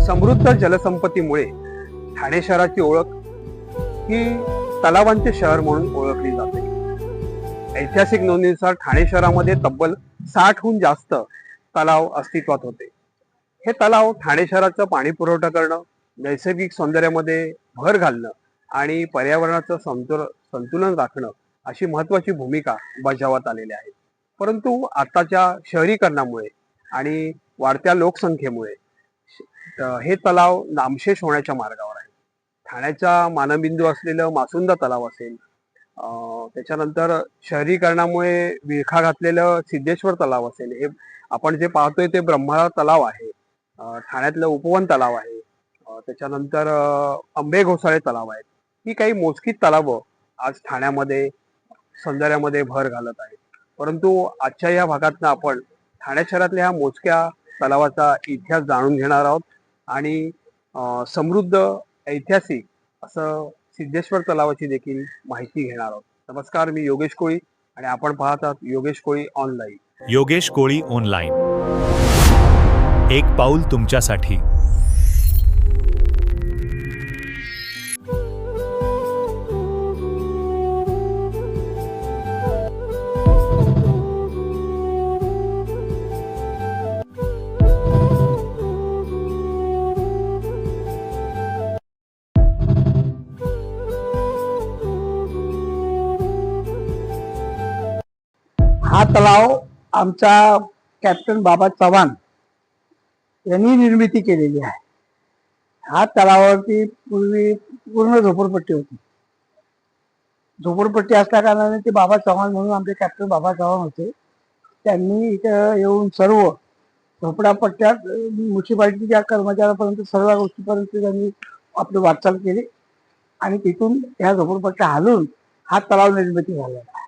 समृद्ध जलसंपत्तीमुळे ठाणे शहराची ओळख ही तलावांचे शहर म्हणून ओळखली जाते. ऐतिहासिक नोंदीनुसार ठाणे शहरामध्ये तब्बल 60हून जास्त तलाव अस्तित्वात होते. हे तलाव ठाणे शहराचं पाणी पुरवठा करणं, नैसर्गिक सौंदर्यामध्ये भर घालणं आणि पर्यावरणाचं संतुलन राखणं अशी महत्वाची भूमिका बजावत आलेली आहे. परंतु आताच्या शहरीकरणामुळे आणि वाढत्या लोकसंख्येमुळे हे तलाव नामशेष होण्याच्या मार्गावर आहे. ठाण्याचा मानबिंदू असलेलं मासुंदा तलाव असेल, त्याच्यानंतर शहरीकरणामुळे विळखा घातलेलं सिद्धेश्वर तलाव असेल, हे आपण जे पाहतोय ते ब्रह्मळा तलाव आहे, ठाण्यातलं उपवन तलाव आहे, त्याच्यानंतर अंबे घोसाळे तलाव आहेत. ही काही मोजकीच तलावं आज ठाण्यामध्ये सौंदर्यामध्ये भर घालत आहेत. परंतु आजच्या या भागातनं आपण ठाणे शहरातल्या ह्या मोजक्या तलावाचा इतिहास जाणून घेणार आहोत आणि समृद्ध ऐतिहासिक असं सिद्धेश्वर तलावाची देखील माहिती घेणार आहोत. नमस्कार, मी योगेश कोळी आणि आपण पाहत आहात योगेश कोळी ऑनलाईन. योगेश कोळी ऑनलाईन, एक पाऊल तुमच्यासाठी. हा तलाव आमचा कॅप्टन बाबा चव्हाण यांनी निर्मिती केलेली आहे. हा तलावावरती पूर्वी पूर्ण झोपडपट्टी होती. झोपडपट्टी असल्या कारणाने ते बाबा चव्हाण म्हणून आमचे कॅप्टन बाबा चव्हाण होते. त्यांनी इथं येऊन सर्व झोपडापट्ट्यात म्युन्सिपाल्टीच्या कर्मचाऱ्यापर्यंत सर्व गोष्टीपर्यंत त्यांनी आपली वाटचाल केली आणि तिथून ह्या झोपडपट्ट्या हलवून हा तलाव निर्मिती झालेला आहे.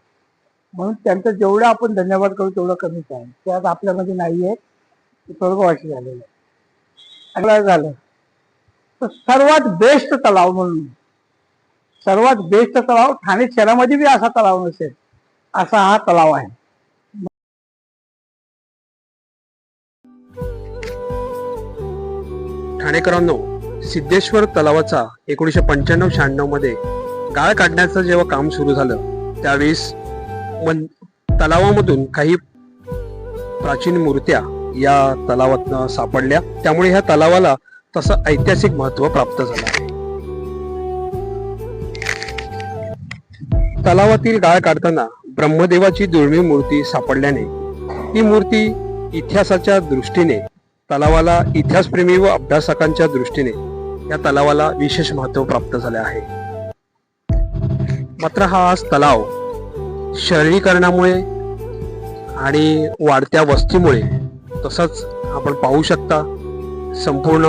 म्हणून त्यांचं जेवढं आपण धन्यवाद करू तेवढं कमीच आहे. त्यात आपल्यामध्ये नाही आहे, स्वर्गवासी झालेलं आहे. झालं तर सर्वात बेस्ट तलाव म्हणून सर्वात बेस्ट तलाव ठाणे शहरामध्ये बी असा तलाव नसेल असा हा तलाव आहे. ठाणेकरांनो, सिद्धेश्वर तलावाचा 1995-96 मध्ये गाळ काढण्याचं जेव्हा काम सुरू झालं त्यावेळेस तलावामधून काही प्राचीन मूर्त्या या तलावातनं सापडल्या. त्यामुळे ह्या तलावाला तसं ऐतिहासिक महत्व प्राप्त झालं आहे. तलावातील गाळ काढताना ब्रह्मदेवाची दुर्मिळ मूर्ती सापडल्याने ही मूर्ती इतिहासाच्या दृष्टीने तलावाला, इतिहासप्रेमी व अभ्यासकांच्या दृष्टीने या तलावाला विशेष महत्व प्राप्त झाले आहे. मात्र हा आज तलाव शहरीकरणामुळे आणि वाढत्या वस्तीमुळे, तसंच आपण पाहू शकता संपूर्ण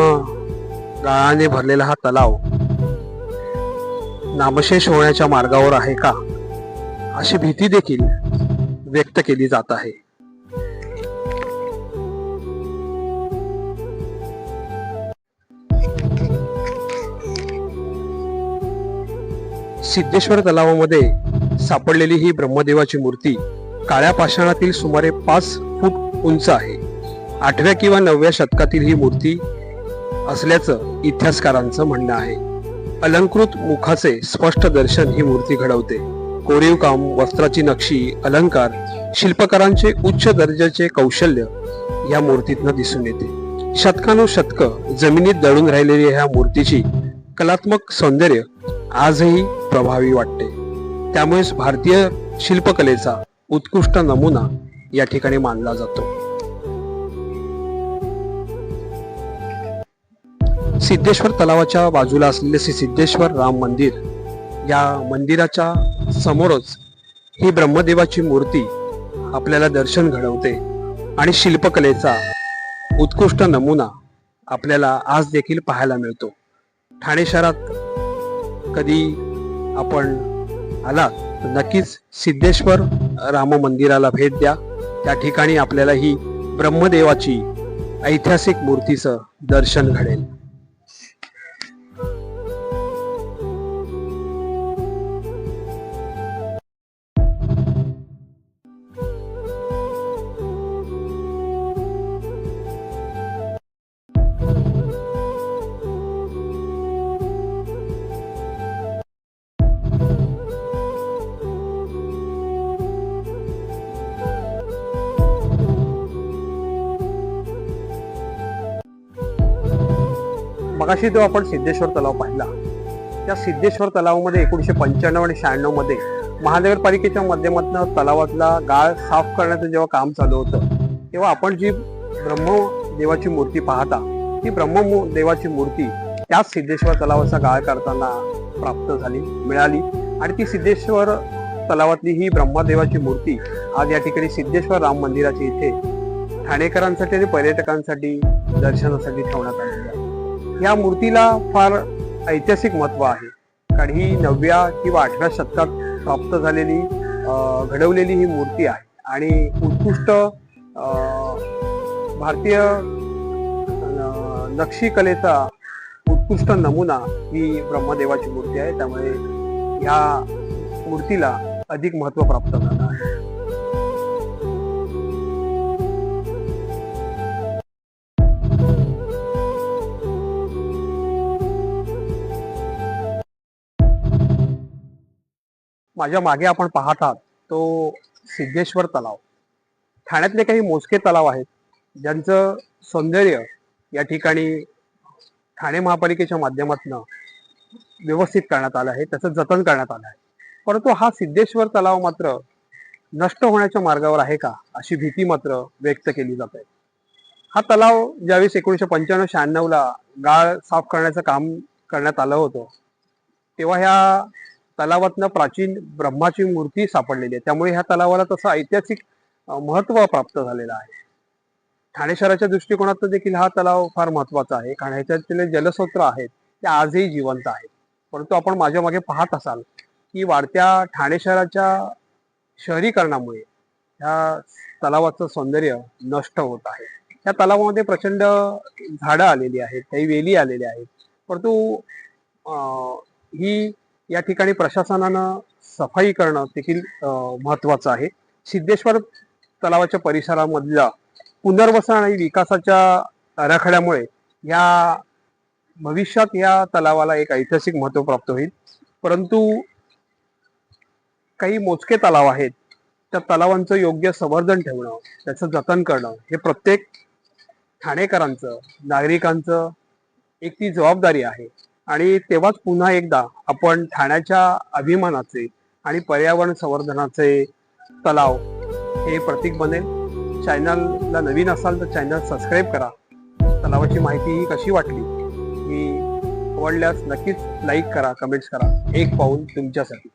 गाळाने भरलेला हा तलाव नामशेष होण्याच्या मार्गावर आहे का, अशी भीती देखील व्यक्त केली जात आहे. सिद्धेश्वर तलावामध्ये सापडलेली ही ब्रह्मदेवाची मूर्ती काळ्या पाषाणातील सुमारे 5 फूट उंच आहे. 8व्या किंवा 9व्या शतकातील ही मूर्ती असल्याचं इतिहासकारांचं म्हणणं आहे. अलंकृत मुखाचे स्पष्ट दर्शन ही मूर्ती घडवते. कोरीव काम, वस्त्राची नक्षी, अलंकार, शिल्पकारांचे उच्च दर्जाचे कौशल्य या मूर्तीतनं दिसून येते. शतकानुशतक जमिनीत दडून राहिलेली ह्या मूर्तीची कलात्मक सौंदर्य आजही प्रभावी वाटते. त्यामुळेच भारतीय शिल्पकलेचा उत्कृष्ट नमुना या ठिकाणी मानला जातो. सिद्धेश्वर तलावाच्या बाजूला असलेले श्री सिद्धेश्वर राम मंदिर, या मंदिराच्या समोरच ही ब्रह्मदेवाची मूर्ती आपल्याला दर्शन घडवते आणि शिल्पकलेचा उत्कृष्ट नमुना आपल्याला आज देखील पाहायला मिळतो. ठाणे शहरात कधी आपण आलात तर नक्कीच सिद्धेश्वर राम मंदिराला भेट द्या. त्या ठिकाणी आपल्याला ही ब्रह्मदेवाची ऐतिहासिक मूर्तीचं दर्शन घडेल. मगाशी जो आपण सिद्धेश्वर तलाव पाहिला, त्या सिद्धेश्वर तलावामध्ये 1995 आणि 96 मध्ये महानगरपालिकेच्या माध्यमातून तलावातला गाळ साफ करण्याचं जेव्हा काम चालू होतं, तेव्हा आपण जी ब्रह्मदेवाची मूर्ती पाहता, ती ब्रह्मदेवाची मूर्ती त्याच सिद्धेश्वर तलावाचा गाळ करताना प्राप्त झाली, मिळाली. आणि ती सिद्धेश्वर तलावातली ही ब्रह्मदेवाची मूर्ती आज या ठिकाणी सिद्धेश्वर राम मंदिराच्या इथे ठाणेकरांसाठी आणि पर्यटकांसाठी दर्शनासाठी ठेवण्यात आलेली आहे. या मूर्तीला फार ऐतिहासिक महत्व आहे, कारण ही 9व्या किंवा 8व्या शतकात प्राप्त झालेली घडवलेली ही मूर्ती आहे आणि उत्कृष्ट भारतीय नक्षी कलेचा उत्कृष्ट नमुना ही ब्रह्मदेवाची मूर्ती आहे. त्यामुळे या मूर्तीला अधिक महत्व प्राप्त झालं आहे. माझ्या मागे आपण पाहत आहात तो सिद्धेश्वर तलाव. ठाण्यातले काही मोजके तलाव आहेत ज्यांचं सौंदर्य या ठिकाणी ठाणे महापालिकेच्या माध्यमातून व्यवस्थित करण्यात आलं आहे, त्याचं जतन करण्यात आलं आहे. परंतु हा सिद्धेश्वर तलाव मात्र नष्ट होण्याच्या मार्गावर आहे का, अशी भीती मात्र व्यक्त केली जाते. हा तलाव ज्यावेळेस 1995-96 ला गाळ साफ करण्याचं काम करण्यात आलं होतं, तेव्हा ह्या तलावातनं प्राचीन ब्रह्माची मूर्ती सापडलेली आहे. त्यामुळे ह्या तलावाला तसं ऐतिहासिक महत्व प्राप्त झालेलं आहे. ठाणे शहराच्या दृष्टिकोनातून देखील हा तलाव फार महत्वाचा आहे, कारण ह्याच्यातले जलस्रोत आहेत ते आजही जिवंत आहेत. परंतु आपण माझ्या मागे पाहत असाल की वाढत्या ठाणे शहराच्या शहरीकरणामुळे ह्या तलावाचं सौंदर्य नष्ट होत आहे. या तलावामध्ये प्रचंड झाडं आलेली आहेत, काही वेली आलेल्या आहेत. परंतु ही या ठिकाणी प्रशासनानं सफाई करणं देखील महत्वाचं आहे. सिद्धेश्वर तलावाच्या परिसरामधल्या पुनर्वसन आणि विकासाच्या आराखड्यामुळे या भविष्यात या तलावाला एक ऐतिहासिक महत्व प्राप्त होईल. परंतु काही मोजके तलाव आहेत, त्या तलावांचं योग्य संवर्धन ठेवणं, त्याचं जतन करणं हे प्रत्येक ठाणेकरांचं, नागरिकांचं एक ती जबाबदारी आहे. आणि तेव्हाच पुन्हा एकदा आपण ठाण्याच्या अभिमानाचे आणि पर्यावरण संवर्धनाचे तलाव हे प्रतीक बनेल. चॅनलला नवीन असाल तर चॅनल सबस्क्राईब करा. तलावाची माहिती ही कशी वाटली ही आवडल्यास नक्कीच लाईक करा, कमेंट्स करा. एक पाऊल तुमच्यासाठी.